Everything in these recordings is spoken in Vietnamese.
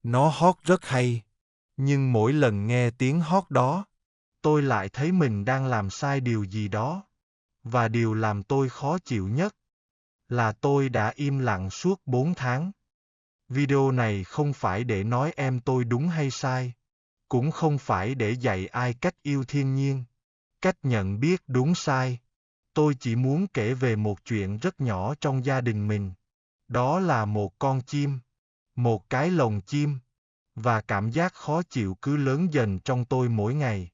Nó hót rất hay, nhưng mỗi lần nghe tiếng hót đó, tôi lại thấy mình đang làm sai điều gì đó. Và điều làm tôi khó chịu nhất là tôi đã im lặng suốt 4 tháng. Video này không phải để nói em tôi đúng hay sai, cũng không phải để dạy ai cách yêu thiên nhiên, cách nhận biết đúng sai. Tôi chỉ muốn kể về một chuyện rất nhỏ trong gia đình mình. Đó là một con chim, một cái lồng chim, và cảm giác khó chịu cứ lớn dần trong tôi mỗi ngày.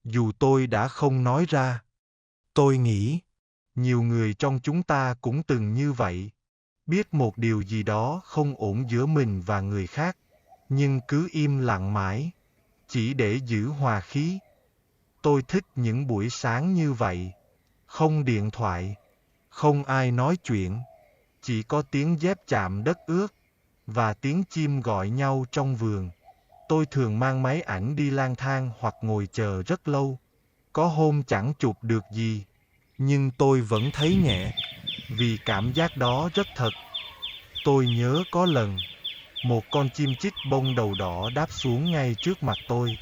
Dù tôi đã không nói ra, tôi nghĩ nhiều người trong chúng ta cũng từng như vậy, biết một điều gì đó không ổn giữa mình và người khác, nhưng cứ im lặng mãi, chỉ để giữ hòa khí. Tôi thích những buổi sáng như vậy, không điện thoại, không ai nói chuyện, chỉ có tiếng dép chạm đất ướt và tiếng chim gọi nhau trong vườn. Tôi thường mang máy ảnh đi lang thang hoặc ngồi chờ rất lâu. Có hôm chẳng chụp được gì, nhưng tôi vẫn thấy nhẹ, vì cảm giác đó rất thật. Tôi nhớ có lần, một con chim chích bông đầu đỏ đáp xuống ngay trước mặt tôi.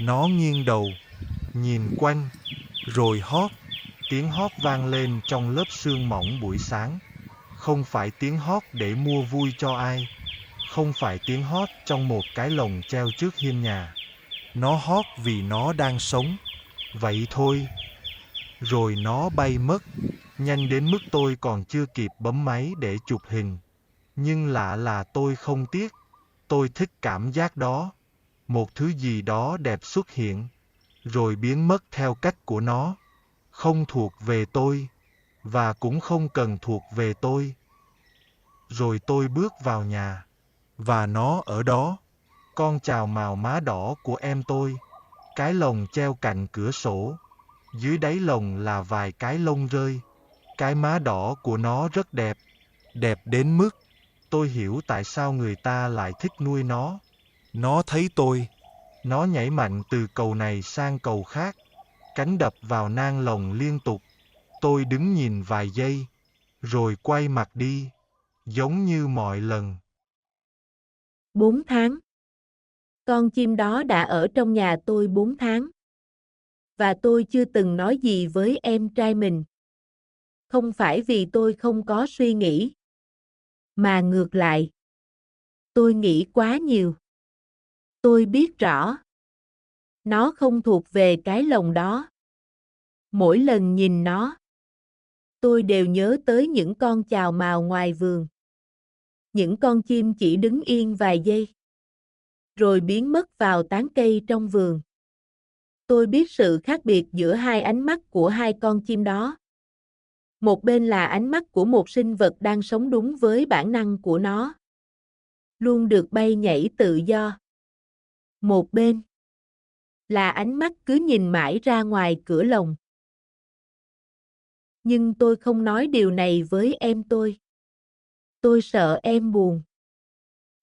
Nó nghiêng đầu, nhìn quanh, rồi hót. Tiếng hót vang lên trong lớp sương mỏng buổi sáng. Không phải tiếng hót để mua vui cho ai. Không phải tiếng hót trong một cái lồng treo trước hiên nhà. Nó hót vì nó đang sống. Vậy thôi. Rồi nó bay mất, nhanh đến mức tôi còn chưa kịp bấm máy để chụp hình. Nhưng lạ là tôi không tiếc. Tôi thích cảm giác đó. Một thứ gì đó đẹp xuất hiện, rồi biến mất theo cách của nó. Không thuộc về tôi, và cũng không cần thuộc về tôi. Rồi tôi bước vào nhà, và nó ở đó. Con chào mào má đỏ của em tôi. Cái lồng treo cạnh cửa sổ. Dưới đáy lồng là vài cái lông rơi. Cái má đỏ của nó rất đẹp. Đẹp đến mức tôi hiểu tại sao người ta lại thích nuôi nó. Nó thấy tôi. Nó nhảy mạnh từ cầu này sang cầu khác. Cánh đập vào nang lồng liên tục. Tôi đứng nhìn vài giây, rồi quay mặt đi, giống như mọi lần. 4 tháng. Con chim đó đã ở trong nhà tôi 4 tháng. Và tôi chưa từng nói gì với em trai mình. Không phải vì tôi không có suy nghĩ, mà ngược lại. Tôi nghĩ quá nhiều. Tôi biết rõ. Nó không thuộc về cái lồng đó. Mỗi lần nhìn nó, tôi đều nhớ tới những con chào mào ngoài vườn. Những con chim chỉ đứng yên vài giây, rồi biến mất vào tán cây trong vườn. Tôi biết sự khác biệt giữa hai ánh mắt của hai con chim đó. Một bên là ánh mắt của một sinh vật đang sống đúng với bản năng của nó, luôn được bay nhảy tự do. Một bên là ánh mắt cứ nhìn mãi ra ngoài cửa lồng. Nhưng tôi không nói điều này với em tôi. Tôi sợ em buồn.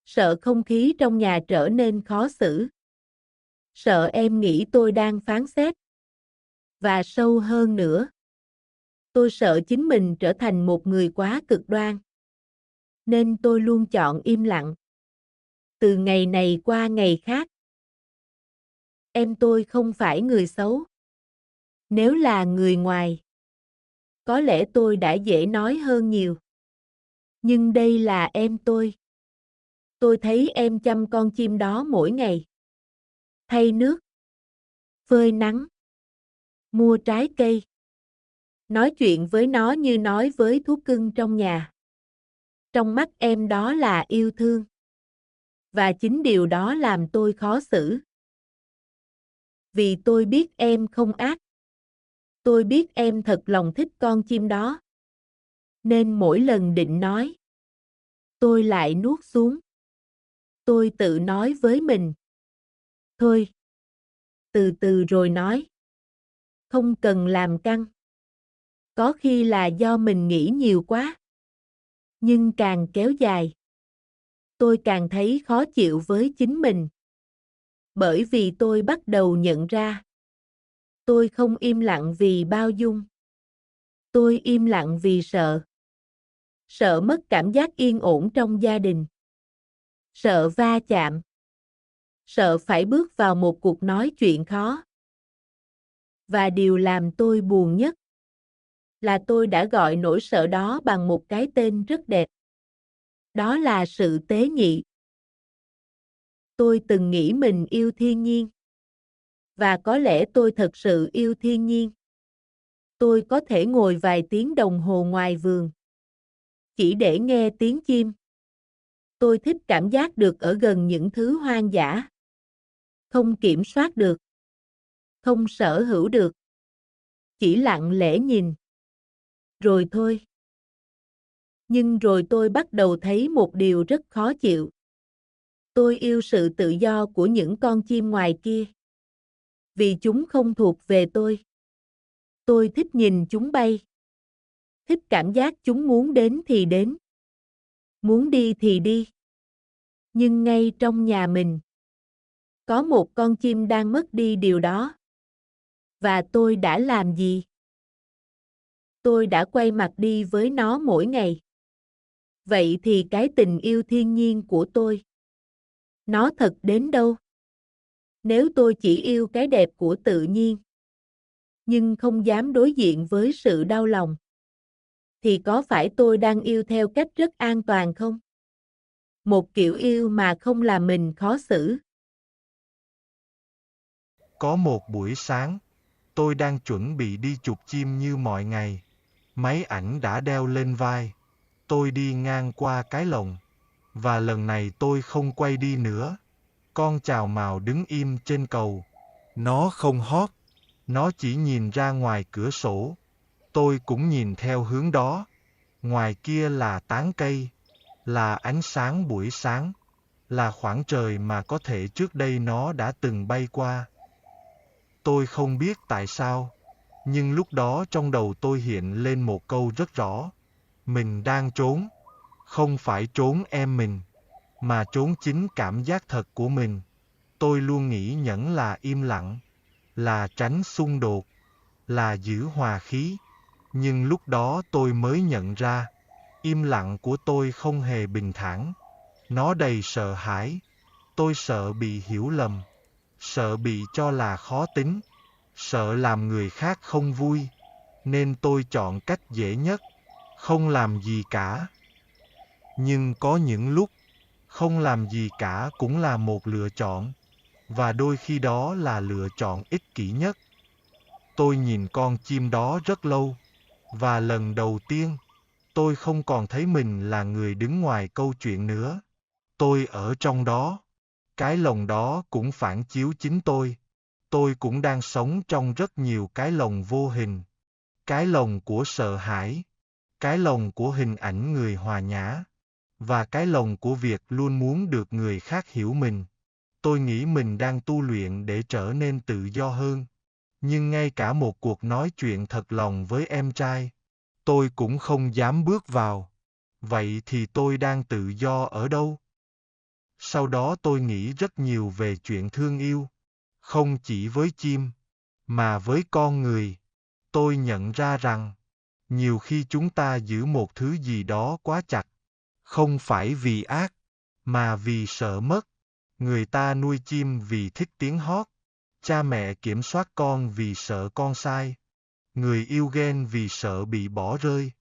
Sợ không khí trong nhà trở nên khó xử. Sợ em nghĩ tôi đang phán xét. Và sâu hơn nữa, tôi sợ chính mình trở thành một người quá cực đoan. Nên tôi luôn chọn im lặng. Từ ngày này qua ngày khác. Em tôi không phải người xấu. Nếu là người ngoài, có lẽ tôi đã dễ nói hơn nhiều. Nhưng đây là em tôi. Tôi thấy em chăm con chim đó mỗi ngày. Thay nước, phơi nắng, mua trái cây. Nói chuyện với nó như nói với thú cưng trong nhà. Trong mắt em đó là yêu thương. Và chính điều đó làm tôi khó xử. Vì tôi biết em không ác. Tôi biết em thật lòng thích con chim đó. Nên mỗi lần định nói, tôi lại nuốt xuống. Tôi tự nói với mình. Thôi, từ từ rồi nói. Không cần làm căng. Có khi là do mình nghĩ nhiều quá. Nhưng càng kéo dài, tôi càng thấy khó chịu với chính mình. Bởi vì tôi bắt đầu nhận ra. Tôi không im lặng vì bao dung. Tôi im lặng vì sợ. Sợ mất cảm giác yên ổn trong gia đình. Sợ va chạm. Sợ phải bước vào một cuộc nói chuyện khó. Và điều làm tôi buồn nhất là tôi đã gọi nỗi sợ đó bằng một cái tên rất đẹp. Đó là sự tế nhị. Tôi từng nghĩ mình yêu thiên nhiên. Và có lẽ tôi thật sự yêu thiên nhiên. Tôi có thể ngồi vài tiếng đồng hồ ngoài vườn. Chỉ để nghe tiếng chim. Tôi thích cảm giác được ở gần những thứ hoang dã. Không kiểm soát được. Không sở hữu được. Chỉ lặng lẽ nhìn. Rồi thôi. Nhưng rồi tôi bắt đầu thấy một điều rất khó chịu. Tôi yêu sự tự do của những con chim ngoài kia. Vì chúng không thuộc về tôi. Tôi thích nhìn chúng bay. Thích cảm giác chúng muốn đến thì đến. Muốn đi thì đi. Nhưng ngay trong nhà mình, có một con chim đang mất đi điều đó. Và tôi đã làm gì? Tôi đã quay mặt đi với nó mỗi ngày. Vậy thì cái tình yêu thiên nhiên của tôi, nó thật đến đâu? Nếu tôi chỉ yêu cái đẹp của tự nhiên, nhưng không dám đối diện với sự đau lòng, thì có phải tôi đang yêu theo cách rất an toàn không? Một kiểu yêu mà không làm mình khó xử. Có một buổi sáng, tôi đang chuẩn bị đi chụp chim như mọi ngày. Máy ảnh đã đeo lên vai. Tôi đi ngang qua cái lồng. Và lần này tôi không quay đi nữa. Con chào mào đứng im trên cầu. Nó không hót. Nó chỉ nhìn ra ngoài cửa sổ. Tôi cũng nhìn theo hướng đó. Ngoài kia là tán cây. Là ánh sáng buổi sáng. Là khoảng trời mà có thể trước đây nó đã từng bay qua. Tôi không biết tại sao. Nhưng lúc đó trong đầu tôi hiện lên một câu rất rõ. Mình đang trốn. Không phải trốn em mình. Mà trốn chính cảm giác thật của mình. Tôi luôn nghĩ nhẫn là im lặng. Là tránh xung đột. Là giữ hòa khí. Nhưng lúc đó tôi mới nhận ra. Im lặng của tôi không hề bình thản. Nó đầy sợ hãi. Tôi sợ bị hiểu lầm. Sợ bị cho là khó tính. Sợ làm người khác không vui. Nên tôi chọn cách dễ nhất. Không làm gì cả. Nhưng có những lúc, không làm gì cả cũng là một lựa chọn. Và đôi khi đó là lựa chọn ích kỷ nhất. Tôi nhìn con chim đó rất lâu. Và lần đầu tiên, tôi không còn thấy mình là người đứng ngoài câu chuyện nữa. Tôi ở trong đó. Cái lồng đó cũng phản chiếu chính tôi. Tôi cũng đang sống trong rất nhiều cái lồng vô hình. Cái lồng của sợ hãi. Cái lồng của hình ảnh người hòa nhã. Và cái lồng của việc luôn muốn được người khác hiểu mình. Tôi nghĩ mình đang tu luyện để trở nên tự do hơn. Nhưng ngay cả một cuộc nói chuyện thật lòng với em trai, tôi cũng không dám bước vào. Vậy thì tôi đang tự do ở đâu? Sau đó tôi nghĩ rất nhiều về chuyện thương yêu. Không chỉ với chim, mà với con người. Tôi nhận ra rằng, nhiều khi chúng ta giữ một thứ gì đó quá chặt. Không phải vì ác, mà vì sợ mất. Người ta nuôi chim vì thích tiếng hót. Cha mẹ kiểm soát con vì sợ con sai. Người yêu ghen vì sợ bị bỏ rơi.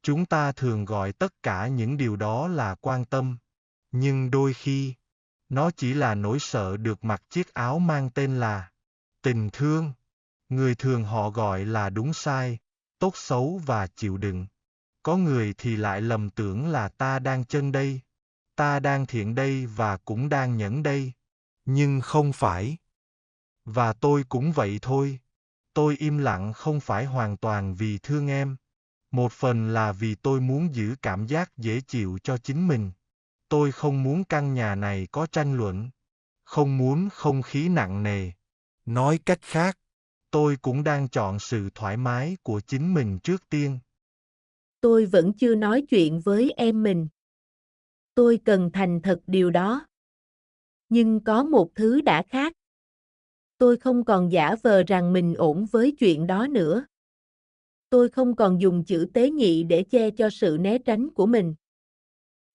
Chúng ta thường gọi tất cả những điều đó là quan tâm. Nhưng đôi khi, nó chỉ là nỗi sợ được mặc chiếc áo mang tên là tình thương. Người thường họ gọi là đúng sai, tốt xấu và chịu đựng. Có người thì lại lầm tưởng là ta đang chân đây. Ta đang thiện đây và cũng đang nhẫn đây. Nhưng không phải. Và tôi cũng vậy thôi. Tôi im lặng không phải hoàn toàn vì thương em. Một phần là vì tôi muốn giữ cảm giác dễ chịu cho chính mình. Tôi không muốn căn nhà này có tranh luận. Không muốn không khí nặng nề. Nói cách khác, tôi cũng đang chọn sự thoải mái của chính mình trước tiên. Tôi vẫn chưa nói chuyện với em mình. Tôi cần thành thật điều đó. Nhưng có một thứ đã khác. Tôi không còn giả vờ rằng mình ổn với chuyện đó nữa. Tôi không còn dùng chữ tế nhị để che cho sự né tránh của mình.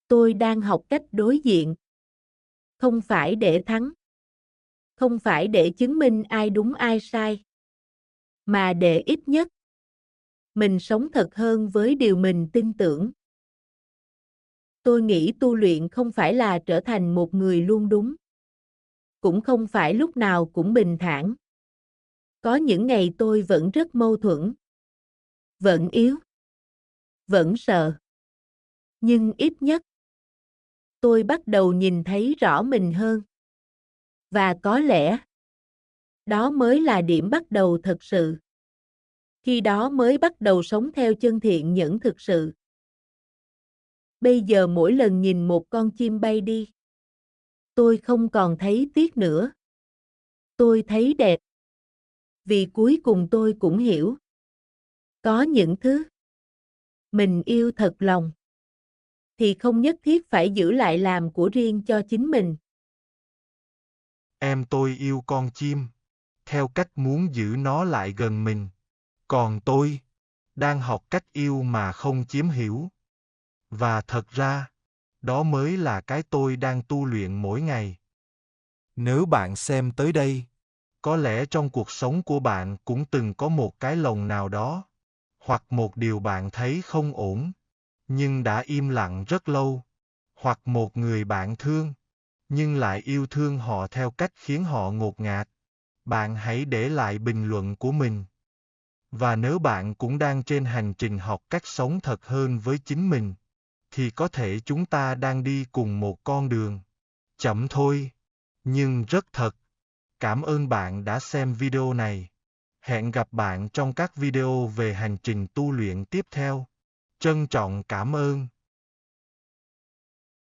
Tôi đang học cách đối diện. Không phải để thắng, Không phải để chứng minh ai đúng ai sai, mà để ít nhất mình sống thật hơn với điều mình tin tưởng. Tôi nghĩ tu luyện không phải là trở thành một người luôn đúng, cũng không phải lúc nào cũng bình thản. Có những ngày tôi vẫn rất mâu thuẫn, vẫn yếu, vẫn sợ. Nhưng ít nhất, tôi bắt đầu nhìn thấy rõ mình hơn. Và có lẽ, đó mới là điểm bắt đầu thật sự. Khi đó mới bắt đầu sống theo chân thiện nhẫn thực sự. Bây giờ mỗi lần nhìn một con chim bay đi, tôi không còn thấy tiếc nữa. Tôi thấy đẹp. Vì cuối cùng tôi cũng hiểu. Có những thứ mình yêu thật lòng, thì không nhất thiết phải giữ lại làm của riêng cho chính mình. Em tôi yêu con chim, theo cách muốn giữ nó lại gần mình. Còn tôi, đang học cách yêu mà không chiếm hữu. Và thật ra, đó mới là cái tôi đang tu luyện mỗi ngày. Nếu bạn xem tới đây, có lẽ trong cuộc sống của bạn cũng từng có một cái lồng nào đó, hoặc một điều bạn thấy không ổn, nhưng đã im lặng rất lâu, hoặc một người bạn thương, nhưng lại yêu thương họ theo cách khiến họ ngột ngạt. Bạn hãy để lại bình luận của mình. Và nếu bạn cũng đang trên hành trình học cách sống thật hơn với chính mình, thì có thể chúng ta đang đi cùng một con đường. Chậm thôi, nhưng rất thật. Cảm ơn bạn đã xem video này. Hẹn gặp bạn trong các video về hành trình tu luyện tiếp theo. Trân trọng cảm ơn.